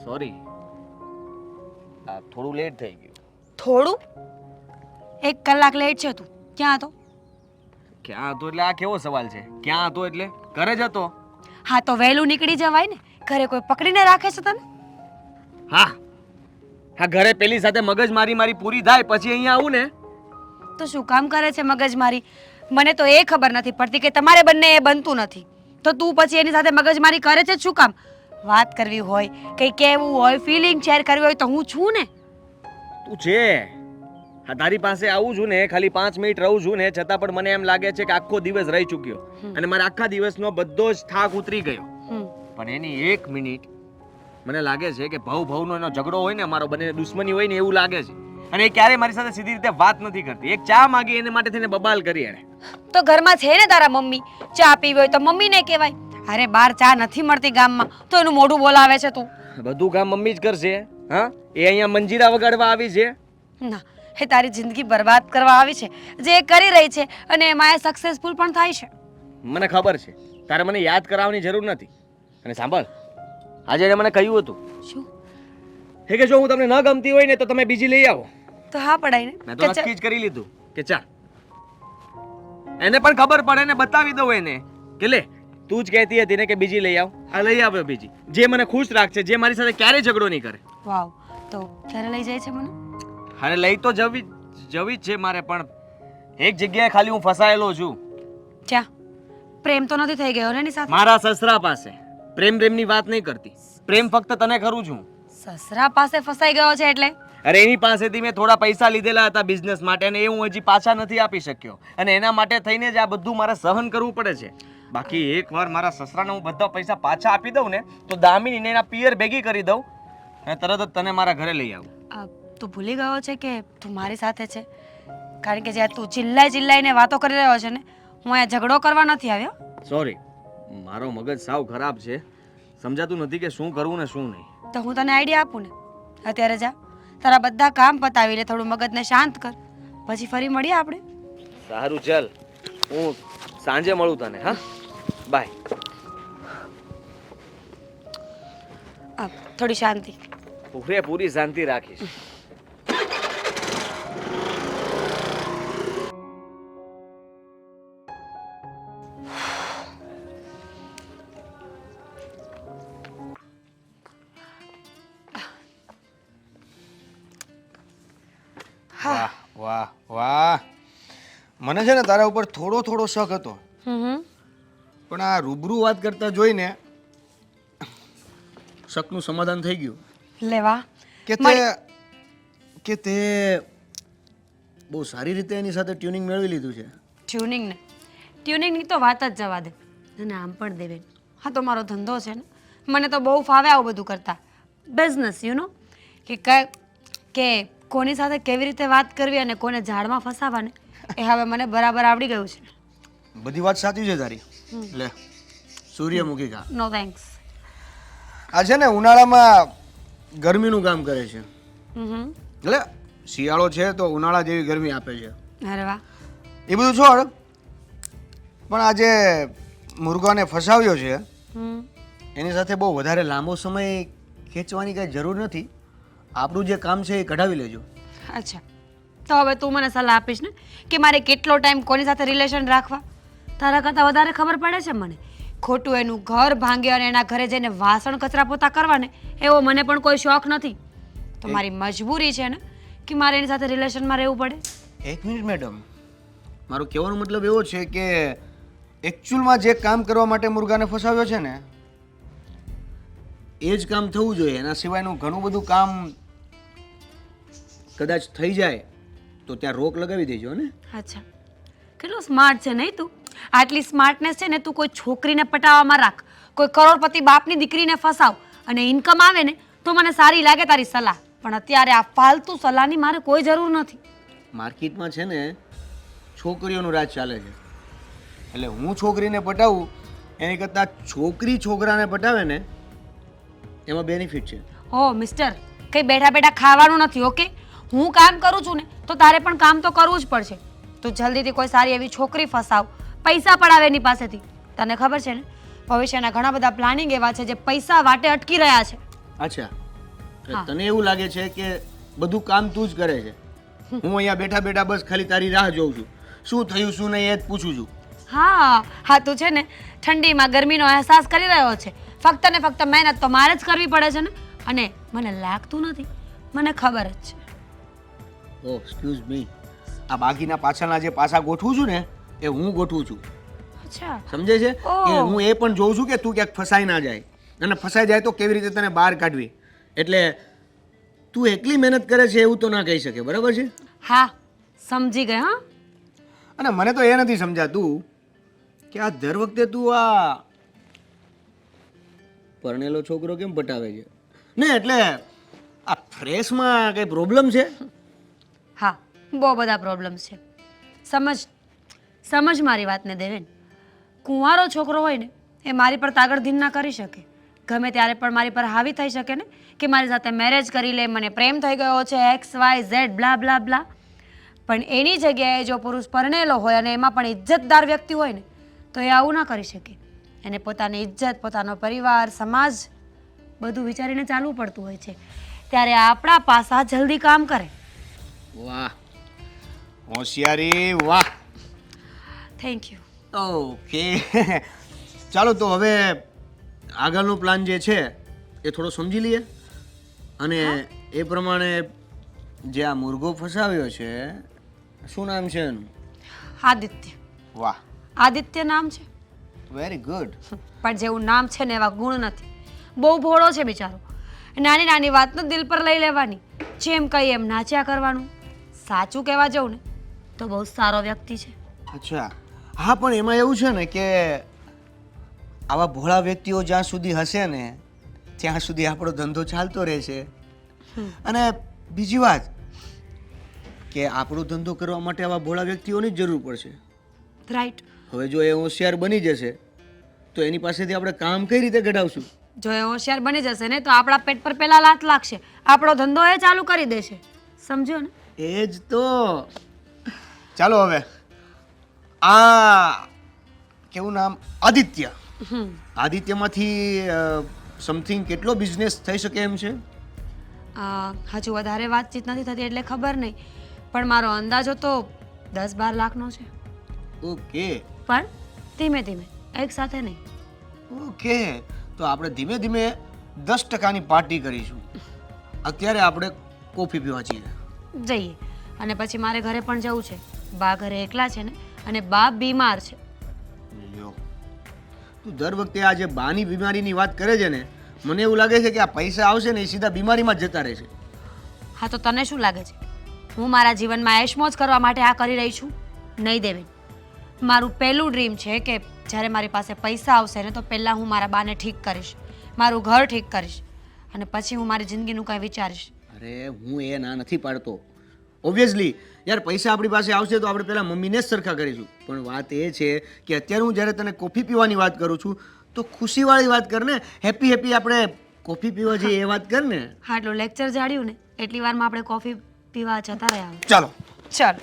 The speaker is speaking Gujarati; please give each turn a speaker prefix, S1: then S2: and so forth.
S1: સોરી, થોડું લેટ થઈ ગયું.
S2: થોડું? 1 કલાક લેટ છે તું. ક્યાં હતો?
S1: ક્યાં હતો એટલે આ કેવો સવાલ છે? ક્યાં હતો એટલે ઘરે જ હતો.
S2: હા તો વહેલું નીકળી જવાય ને. ઘરે કોઈ પકડીને રાખે છે તને?
S1: હા હા, ઘરે પેલી સાથે મગજ મારી પૂરી થાય પછી અહીંયા આવું ને.
S2: તો શું કામ કરે છે મગજમારી? મને તો એ ખબર નથી પડતી કે તમારે બંને એ બનતું નથી તો તું પછી એની સાથે મગજમારી કરે છે શું કામ? વાત કરવી હોય, કંઈ કહેવું હોય, ફિલિંગ શેર કરવી હોય તો હું છું ને.
S1: તું છે હા, તારી પાસે આવું છું ને, ખાલી 5 મિનિટ રહું છું ને, છતાં પણ મને એમ લાગે છે કે આખો દિવસ રહી ચૂક્યો અને મારા આખા દિવસનો બધો જ થાક ઉતરી ગયો. પણ એની 1 મિનિટ મને લાગે છે કે ભાવનો એનો ઝઘડો હોય ને, મારો બંને દુશ્મની હોય ને એવું લાગે છે. અને એ ક્યારે મારી સાથે સીધી રીતે વાત નથી કરતી. એક ચા માંગી એને માટે થઈને બબાલ કરી એને.
S2: તો ઘરમાં છે ને તારા મમ્મી, ચા પીવી હોય તો મમ્મીને કહેવાય. અરે બહાર ચા નથી મળતી ગામમાં તો એનું મોઢું બોલાવે છે તું.
S1: બધું કામ મમ્મી જ કરશે. હા, એ અહીંયા મંજીરા વગાડવા આવી છે.
S2: ના, એ તારી જિંદગી બરબાદ કરવા આવી છે. જે એ કરી રહી છે અને એમાં એ સક્સેસફુલ પણ થાય છે.
S1: મને ખબર છે, તારે મને યાદ કરાવવાની જરૂર નથી. અને સાંભળ, આજે એને મને કહ્યું હતું
S2: શું?
S1: કે જો હું તમને ન ગમતી હોય ને તો તમે બીજી લઈ આવો.
S2: તો હા પડાય ને.
S1: મેં તો નક્કી જ કરી લીધું કે ચા. એને પણ ખબર પડે ને, બતાવી દઉં એને કે લે, તું જ કહેતી હતી ને કે બીજી લઈ આવ, આ લઈ આવ્યો બીજી, જે મને ખુશ રાખશે, જે મારી સાથે ક્યારેય ઝઘડો નહીં કરે.
S2: વાવ, તો ક્યારે લઈ જાય છે મને?
S1: અરે લઈ તો જવી જ છે મારે, પણ એક જગ્યાએ ખાલી હું ફસાયેલો છું.
S2: ચા પ્રેમ તો નથી થઈ ગયો ને એની સાથે?
S1: મારા સસરા પાસે. પ્રેમની વાત નહીં કરતી, પ્રેમ ફક્ત તને કરું છું.
S2: સસરા પાસે ફસાઈ ગયો છે એટલે?
S1: અરે એની પાસેથી મેં થોડા પૈસા લીધેલા હતા બિઝનેસ માટે અને એ હું હજી પાછા નથી આપી શક્યો અને એના માટે થઈને જ આ બધું મારે સહન કરવું પડે છે. બાકી એકવાર મારા સસરાને હું બધા પૈસા પાછા આપી દઉં ને તો દામિનીને એના પિયર ભેગી કરી દઉં અને તરત જ તને મારા ઘરે લઈ આવું.
S2: તું ભૂલી ગયો છે કે તું મારી સાથે છે? કારણ કે જ્યાં તું ચિલ્લાઈને વાતો કરી રહ્યો છે ને, હું અહીંયા ઝઘડો કરવા નથી આવ્યો.
S1: સોરી, મારો મગજ સાવ ખરાબ છે, સમજાતું નથી કે શું કરવું ને શું નહીં.
S2: તો હું તને આઈડિયા આપું ને. અત્યારે જા, તારા બધા કામ પતાવી લે, થોડું મગજને શાંત કર, પછી ફરી મળીએ આપણે.
S1: સારું, ચાલ, હું સાંજે મળું તને. હા, બાય.
S2: થોડી શાંતિ.
S1: પૂરેપૂરી શાંતિ રાખીશ.
S3: વાહ વાહ વાહ, મને છે ને તારા ઉપર થોડો શક હતો, પણ આ રૂબરૂ વાત કરતા જોઈને શકનું સમાધાન થઈ ગયું.
S2: લેવા
S3: કે તે બહુ સારી રીતે એની સાથે ટ્યુનિંગ મેળવી લીધું છે.
S2: ટ્યુનિંગની તો વાત જ જવા દે. અને આમ પણ દેવેન, હા તો મારો ધંધો છે ને, મને તો બહુ ફાવે આવું બધું કરતા. બિઝનેસ યુ નો, કે કોની સાથે કેવી રીતે વાત કરવી અને કોને ઝાડમાં ફસાવવા ને એ હવે મને બરાબર આવડી ગયું છે.
S3: બધી વાત સાચી છે તારી. લે, સૂર્યમુખી ખા.
S2: No thanks.
S3: આ છે ને ઉનાળામાં ગરમીનું કામ કરે છે. એટલે શિયાળો છે તો ઉનાળા જેવી ગરમી આપે છે.
S2: અરે વાહ.
S3: એ બધું છોડ, પણ આજે મુર્ગાને ફસાવ્યો છે એની સાથે બહુ વધારે લાંબો સમય ખેંચવાની કાંઈ જરૂર નથી. આપણું જે કામ છે એ કઢાવી લેજો.
S2: અચ્છા, તો હવે તું મને સલાહ આપીશ ને કે મારે કેટલો ટાઈમ કોની સાથે રિલેશન રાખવા? તારા કરતાં વધારે ખબર પડે છે મને. ખોટું એનું ઘર ભાંગે અને એના ઘરે જઈને વાસણ કચરા પોતા કરવાને એવો મને પણ કોઈ શોખ નથી. તો મારી મજબૂરી છે ને કે મારે એની સાથે રિલેશનમાં રહેવું પડે.
S3: 1 મિનિટ મેડમ, મારો કહેવાનો મતલબ એવો છે કે એકચ્યુઅલમાં જે કામ કરવા માટે મુર્ગાને ફસાવ્યો છે ને એ જ કામ થવું જોઈએ. એના સિવાયનું ઘણું બધું કામ કદાચ થઈ જાય તો ત્યાં રોક લગાવી દેજો ને.
S2: અચ્છા, કેટલો સ્માર્ટ છે નહીં તું? આટલી સ્માર્ટનેસ છે ને તું કોઈ છોકરીને પટાવવામાં રાખ, કોઈ કરોડપતિ બાપની દીકરીને ફસાવ અને ઇન્કમ આવે ને તો મને સારી લાગે તારી સલાહ. પણ અત્યારે આ ફાલતુ સલાહની મારે કોઈ જરૂર નથી.
S3: માર્કેટમાં છે ને છોકરીઓનું રાજ ચાલે છે, એટલે હું છોકરીને પટાવું એની કરતાં છોકરી છોકરાને પટાવે ને એમાં બેનિફિટ છે.
S2: હો મિસ્ટર, કંઈ બેઠા બેઠા ખાવાનું નથી. ઓકે, હું કામ કરું છું ને તો તારે પણ કામ તો કરવું જ પડશે. તું જલ્દીથી કોઈ સારી એવી છોકરી ફસાવ, પૈસા પડાવે એની પાસેથી. તને ખબર છે ને ભવિષ્યના ઘણા બધા પ્લાનિંગ એવા છે જે પૈસા વાટે અટકી રહ્યા છે.
S3: અચ્છા,
S2: હા.
S3: તને એવું લાગે છે કે બધું કામ તું જ કરે છે. હું અહીંયા બેઠા બેઠા બસ ખાલી તારી રાહ જોઉં છું. શું થયું શું નહીં એ જ પૂછું છું.
S2: હા હા તું છે ને ઠંડીમાં ગરમીનો અહેસાસ કરી રહ્યો છે. ફક્ત ને ફક્ત મહેનત તો મારે જ કરવી પડે છે ને. અને મને લાગતું નથી, મને ખબર જ છે.
S3: ઓ એક્સક્યુઝ મી, આ બાકીના પાછળના જે પાછા ગોઠવું છું ને એ હું ગોઠવું છું.
S2: અચ્છા
S3: સમજે છે
S2: ઓહ.
S3: કે હું એ પણ જોઉં છું કે તું ક્યાંક ફસાઈ ના જાય, અને ફસાઈ જાય તો કેવી રીતે તને બહાર કાઢવી. એટલે તું એકલી મહેનત કરે છે એવું તો ના કહી શકે, બરાબર છે?
S2: હા સમજી ગઈ હા.
S3: અને મને તો એ નથી સમજાતું કે આ દર વખતે તું આ પરણેલો છોકરો કેમ પટાવે છે ને? એટલે આ ફ્રેશમાં કઈ પ્રોબ્લેમ છે?
S2: હા બહુ બધા પ્રોબ્લેમ્સ છે. સમજ મારી વાતને દેવેન. કુંવારો છોકરો હોય ને એ મારી પર તાગડધીન ના કરી શકે. ગમે ત્યારે પણ મારી પર હાવી થઈ શકે ને કે મારી સાથે મેરેજ કરી લે, મને પ્રેમ થઈ ગયો છે, XYZ બ્લા બ્લા બ્લા. પણ એની જગ્યાએ જો પુરુષ પરણેલો હોય અને એમાં પણ ઇજ્જતદાર વ્યક્તિ હોય ને તો એ આવું ના કરી શકે. એને પોતાની ઇજ્જત, પોતાનો પરિવાર, સમાજ બધું વિચારીને ચાલવું પડતું હોય છે. ત્યારે આપણા પાસા જલ્દી કામ કરે.
S3: વાહ, હોશિયારી, વાહ.
S2: Thank you.
S3: ઓકે ચાલો તો હવે આગળનો પ્લાન જે છે એ થોડો સમજી લઈએ, અને એ પ્રમાણે જે આ મુર્ગો ફસાવ્યો છે, શું નામ છે એનું?
S2: આદિત્ય.
S3: વાહ,
S2: આદિત્ય નામ છે,
S3: વેરી ગુડ.
S2: પણ જેવું નામ છે ને એવા ગુણ નથી. બહુ ભોળો છે બિચારો. નાની નાની વાતનો દિલ પર લઈ લેવાની, જેમ કહીએ એમ નાચ્યા કરવાનું. સાચું કહેવા જવું ને તો બહુ સારો વ્યક્તિ છે.
S3: અચ્છા, હા, પણ એમાં એવું છે ને કે આવા ભોળા વ્યક્તિઓ જ્યાં સુધી હશે ને ત્યાં સુધી આપણો ધંધો ચાલતો રહેશે. અને બીજી વાત કે આપણો ધંધો કરવા માટે આવા ભોળા વ્યક્તિઓની જ જરૂર પડશે.
S2: રાઈટ.
S3: હવે જો એ હોશિયાર બની જશે તો એની પાસેથી આપણે કામ કઈ રીતે કઢાવશું?
S2: જો એ હોશિયાર બની જશે ને તો આપણા પેટ પર પેલા લાત લાગશે, આપણો ધંધો એ ચાલુ કરી દેશે. સમજ્યો ને?
S3: એ જ તો. ચાલો હવે આ કેવું નામ? આદિત્ય. આદિત્યમાંથી સમથિંગ કેટલો બિઝનેસ થઈ શકે એમ છે?
S2: હજુ વધારે વાતચીત નથી થતી એટલે ખબર નહીં, પણ મારો અંદાજો તો 10-12 લાખનો છે.
S3: ઓકે
S2: પણ ધીમે ધીમે, એક સાથે નહીં.
S3: ઓકે, તો આપણે ધીમે ધીમે 10%ની પાર્ટી કરીશું. અત્યારે આપણે કોફી પીવા છીએ.
S2: જઈએ. અને પછી મારે ઘરે પણ જવું છે. બા ઘરે એકલા છે ને, અને બા બીમાર છે.
S3: લ્યો, તું દર વખતે આ જે બાની બીમારીની વાત કરે છે ને, મને એવું લાગે છે કે આ પૈસા આવશે ને એ સીધા બીમારીમાં જ જતા રહેશે.
S2: હા તો તને શું લાગે છે હું મારા જીવનમાં એશમોજ કરવા માટે આ કરી રહી છું? નહીં દેવેન. મારું પહેલું ડ્રીમ છે કે જ્યારે મારી પાસે પૈસા આવશે ને તો પહેલાં હું મારા બાને ઠીક કરીશ, મારું ઘર ઠીક કરીશ, અને પછી હું મારી જિંદગીનું કાંઈ વિચારીશ.
S3: અરે હું એ ના નથી પાડતો. ઓબ્વિયસલી યાર, પૈસા આપણી પાસે આવશે તો આપણે પહેલા મમ્મીને જ સરખા કરીશું. પણ વાત એ છે કે અત્યારે હું જ્યારે તને કોફી પીવાની વાત કરું છું તો ખુશીવાળી વાત કર ને. હેપી હેપી આપણે કોફી પીવા જઈએ એ વાત કર ને.
S2: હા, એટલું લેક્ચર જાડ્યું ને એટલી વારમાં આપણે કોફી પીવા જતા રહ્યા.
S3: ચાલો.
S2: ચાલો.